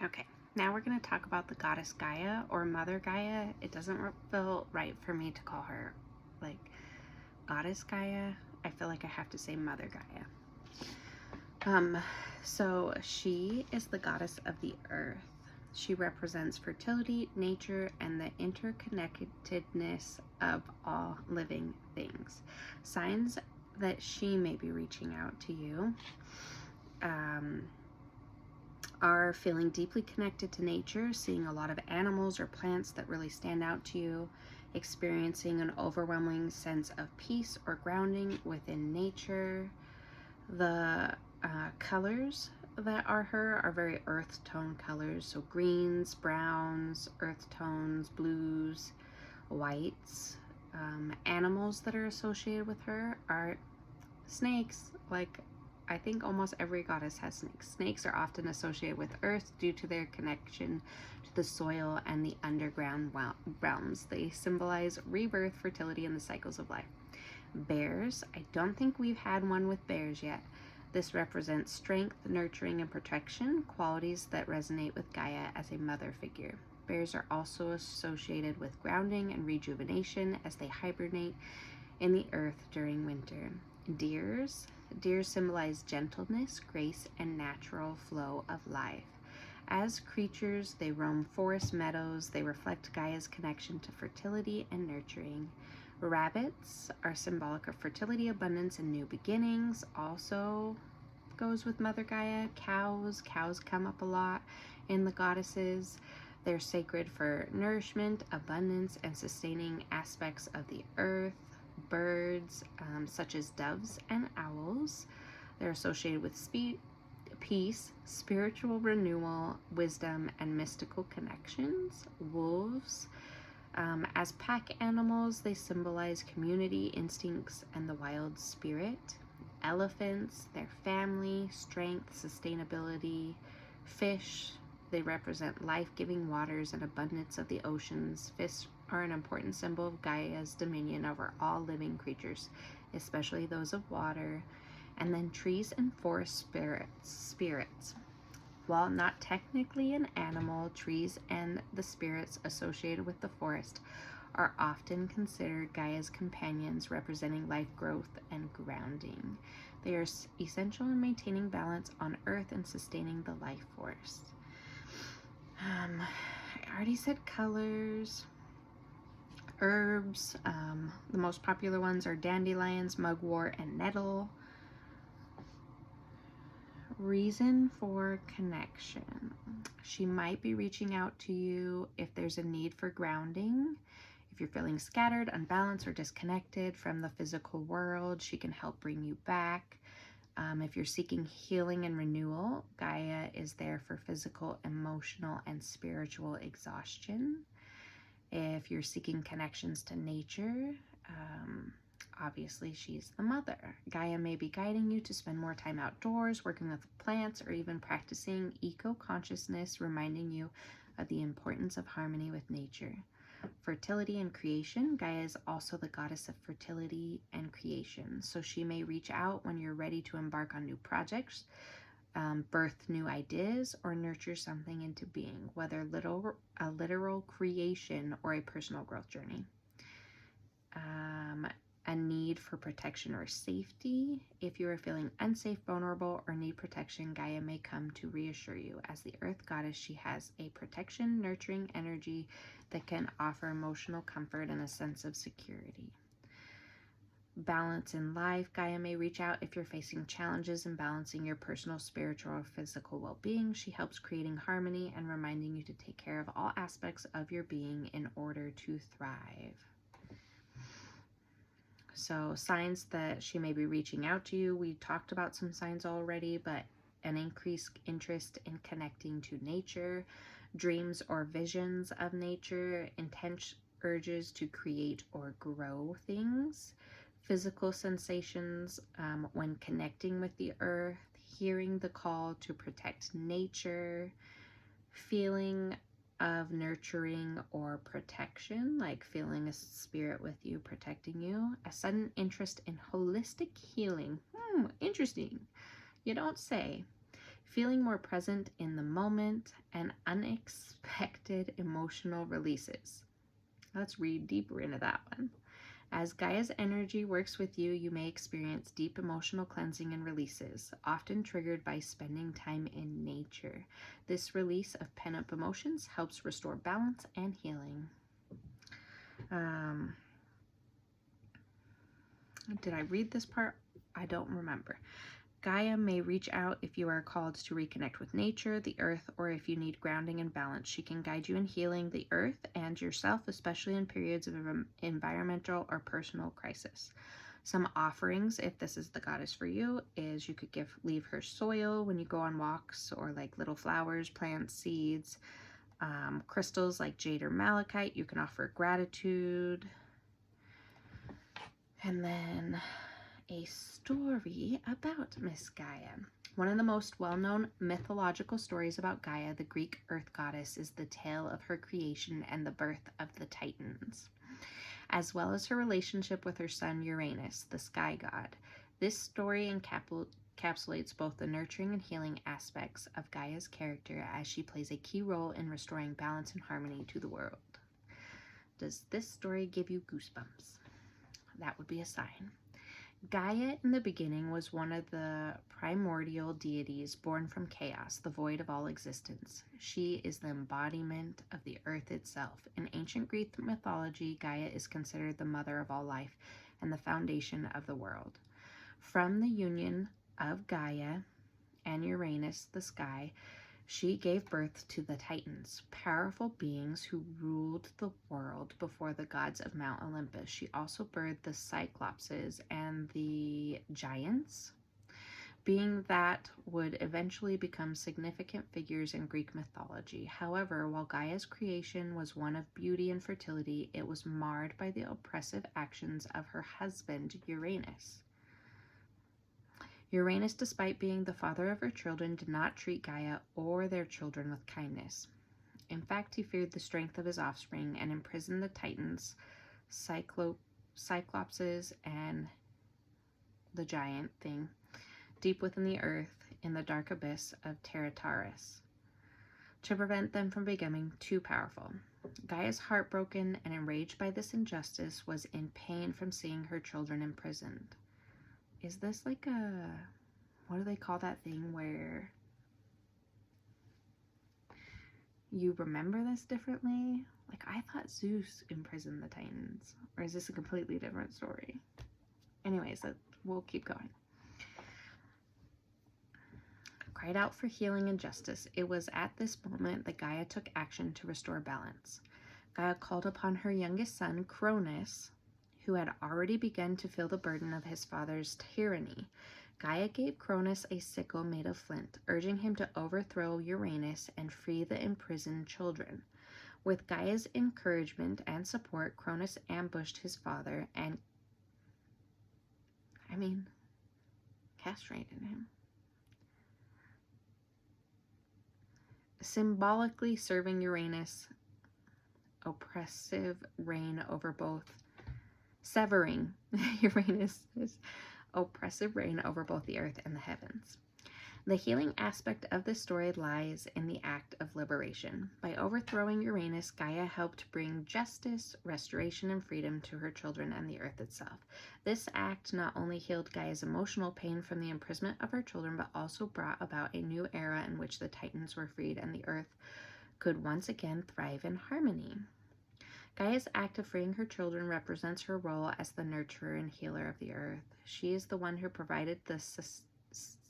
Okay, now we're going to talk about the goddess Gaia or Mother Gaia. It doesn't feel right for me to call her like goddess Gaia. I feel like I have to say Mother Gaia. So she is the goddess of the earth. She represents fertility, nature, and the interconnectedness of all living things. Signs that she may be reaching out to you are feeling deeply connected to nature, seeing a lot of animals or plants that really stand out to you, experiencing an overwhelming sense of peace or grounding within nature. The colors that are her are very earth tone colors, so greens, browns, earth tones, blues, whites. Animals that are associated with her are snakes. Like, I think almost every goddess has snakes. Snakes are often associated with earth due to their connection to the soil and the underground realms. They symbolize rebirth, fertility, and the cycles of life. Bears, I don't think we've had one with bears yet. This represents strength, nurturing, and protection, qualities that resonate with Gaia as a mother figure. Bears are also associated with grounding and rejuvenation as they hibernate in the earth during winter. Deers symbolize gentleness, grace, and natural flow of life. As creatures, they roam forest meadows. They reflect Gaia's connection to fertility and nurturing. Rabbits are symbolic of fertility, abundance, and new beginnings. Also goes with Mother Gaia. Cows come up a lot in the goddesses. They're sacred for nourishment, abundance, and sustaining aspects of the earth. Birds, such as doves and owls, they're associated with peace, spiritual renewal, wisdom, and mystical connections. Wolves, as pack animals, they symbolize community, instincts, and the wild spirit. Elephants, their family, strength, sustainability. Fish, they represent life-giving waters and abundance of the oceans. Fish are an important symbol of Gaia's dominion over all living creatures, especially those of water. And then trees and forest spirits. While not technically an animal, trees and the spirits associated with the forest are often considered Gaia's companions, representing life growth and grounding. They are essential in maintaining balance on earth and sustaining the life force. I already said colors. Herbs, the most popular ones are dandelions, mugwort, and nettle. Reason for connection. She might be reaching out to you if there's a need for grounding. If you're feeling scattered, unbalanced, or disconnected from the physical world, she can help bring you back. If you're seeking healing and renewal, Gaia is there for physical, emotional, and spiritual exhaustion. If you're seeking connections to nature, obviously she's the mother. Gaia may be guiding you to spend more time outdoors, working with plants, or even practicing eco-consciousness, reminding you of the importance of harmony with nature. Fertility and creation. Gaia is also the goddess of fertility and creation, so she may reach out when you're ready to embark on new projects, birth new ideas, or nurture something into being, whether a literal creation or a personal growth journey. A need for protection or safety. If you are feeling unsafe, vulnerable, or need protection, Gaia may come to reassure you. As the earth goddess, she has a protection, nurturing energy that can offer emotional comfort and a sense of security. Balance in life. Gaia may reach out if you're facing challenges in balancing your personal, spiritual, or physical well-being. She helps creating harmony and reminding you to take care of all aspects of your being in order to thrive. So signs that she may be reaching out to you. We talked about some signs already, but an increased interest in connecting to nature, dreams or visions of nature, intense urges to create or grow things, physical sensations when connecting with the earth, hearing the call to protect nature, feeling of nurturing or protection, like feeling a spirit with you protecting you, a sudden interest in holistic healing. Interesting. You don't say. feeling more present in the moment, and unexpected emotional releases. Let's read deeper into that one. As Gaia's energy works with you, you may experience deep emotional cleansing and releases, often triggered by spending time in nature. This release of pent-up emotions helps restore balance and healing. Did I read this part? I don't remember. Gaia may reach out if you are called to reconnect with nature, the earth, or if you need grounding and balance. She can guide you in healing the earth and yourself, especially in periods of environmental or personal crisis. Some offerings, if this is the goddess for you, is you could leave her soil when you go on walks, or like little flowers, plants, seeds, crystals like jade or malachite. You can offer gratitude. And then a story about Miss Gaia. One of the most well-known mythological stories about Gaia, the Greek earth goddess, is the tale of her creation and the birth of the Titans, as well as her relationship with her son Uranus, the sky god. This story encapsulates both the nurturing and healing aspects of Gaia's character, as she plays a key role in restoring balance and harmony to the world. Does this story give you goosebumps? That would be a sign. Gaia in the beginning was one of the primordial deities born from chaos, the void of all existence. She is the embodiment of the earth itself. In ancient Greek mythology, Gaia is considered the mother of all life and the foundation of the world. From the union of Gaia and Uranus, the sky, she gave birth to the Titans, powerful beings who ruled the world before the gods of Mount Olympus. She also birthed the Cyclopses and the Giants, being that would eventually become significant figures in Greek mythology. However, while Gaia's creation was one of beauty and fertility, it was marred by the oppressive actions of her husband, Uranus. Uranus, despite being the father of her children, did not treat Gaia or their children with kindness. In fact, he feared the strength of his offspring and imprisoned the Titans, Cyclopses, and the giant thing deep within the earth in the dark abyss of Tartarus to prevent them from becoming too powerful. Gaia's, heartbroken and enraged by this injustice, was in pain from seeing her children imprisoned. Is this like what do they call that thing where you remember this differently? Like, I thought Zeus imprisoned the Titans. Or is this a completely different story? Anyways, we'll keep going. Cried out for healing and justice. It was at this moment that Gaia took action to restore balance. Gaia called upon her youngest son, Cronus, who had already begun to feel the burden of his father's tyranny. Gaia gave Cronus a sickle made of flint, urging him to overthrow Uranus and free the imprisoned children. With Gaia's encouragement and support, Cronus ambushed his father and, castrated him, symbolically serving Uranus' oppressive reign over both severing Uranus's oppressive reign over both the earth and the heavens. The healing aspect of this story lies in the act of liberation. By overthrowing Uranus, Gaia helped bring justice, restoration, and freedom to her children and the earth itself. This act not only healed Gaia's emotional pain from the imprisonment of her children, but also brought about a new era in which the Titans were freed and the earth could once again thrive in harmony. Gaia's act of freeing her children represents her role as the nurturer and healer of the earth. She is the one who provided the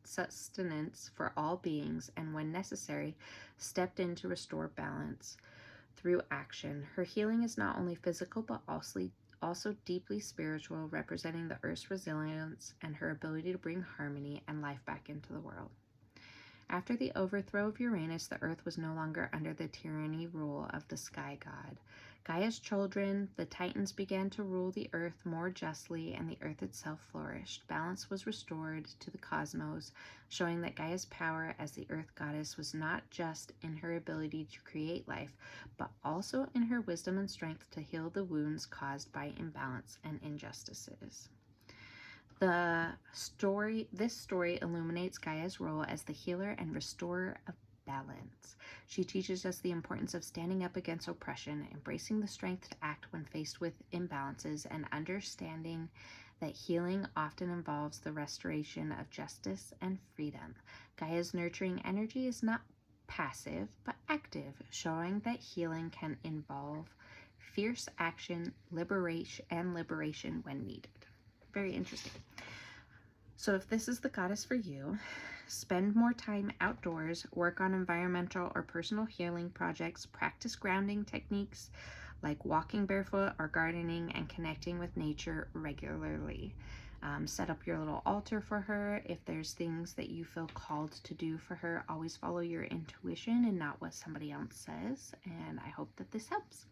sustenance for all beings, and when necessary, stepped in to restore balance through action. Her healing is not only physical, but also deeply spiritual, representing the earth's resilience and her ability to bring harmony and life back into the world. After the overthrow of Uranus, the earth was no longer under the tyranny rule of the sky god. Gaia's children, the Titans, began to rule the earth more justly, and the earth itself flourished. Balance was restored to the cosmos, showing that Gaia's power as the earth goddess was not just in her ability to create life, but also in her wisdom and strength to heal the wounds caused by imbalance and injustices. This story illuminates Gaia's role as the healer and restorer of balance. She teaches us the importance of standing up against oppression, embracing the strength to act when faced with imbalances, and understanding that healing often involves the restoration of justice and freedom. Gaia's nurturing energy is not passive but active, showing that healing can involve fierce action, liberation when needed. Very interesting. So if this is the goddess for you, spend more time outdoors, work on environmental or personal healing projects, practice grounding techniques like walking barefoot or gardening, and connecting with nature regularly. Set up your little altar for her. If there's things that you feel called to do for her, always follow your intuition and not what somebody else says. And I hope that this helps.